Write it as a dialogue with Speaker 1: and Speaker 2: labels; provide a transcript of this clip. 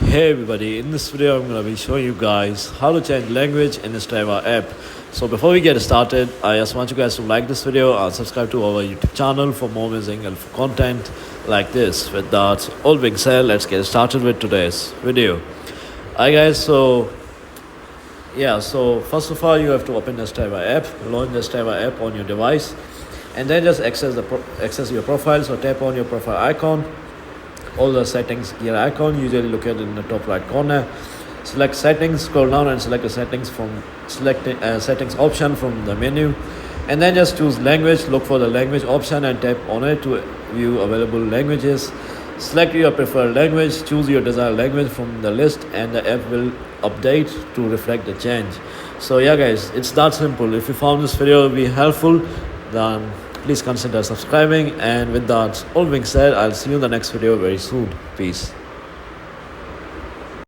Speaker 1: Hey everybody, in this video I'm going to be showing you guys how to change language in the Strava app. So before we get started, I just want you guys to like this video and subscribe to our YouTube channel for more amazing and content like this. With that all being said, let's get started with today's video. Hi guys, so first of all you have to open the Strava app, launch the Strava app on your device, and then just access your profile. So tap on your profile icon, all the settings gear icon, usually located in the top right corner. Select settings, scroll down and select the settings from settings option from the menu, and then just choose language. Look for the language option and tap on it to view available languages. Select your preferred language, choose your desired language from the list, and the app will update to reflect the change. So yeah guys, it's that simple. If you found this video to be helpful, then please consider subscribing, and with that all being said, I'll see you in the next video very soon. Peace.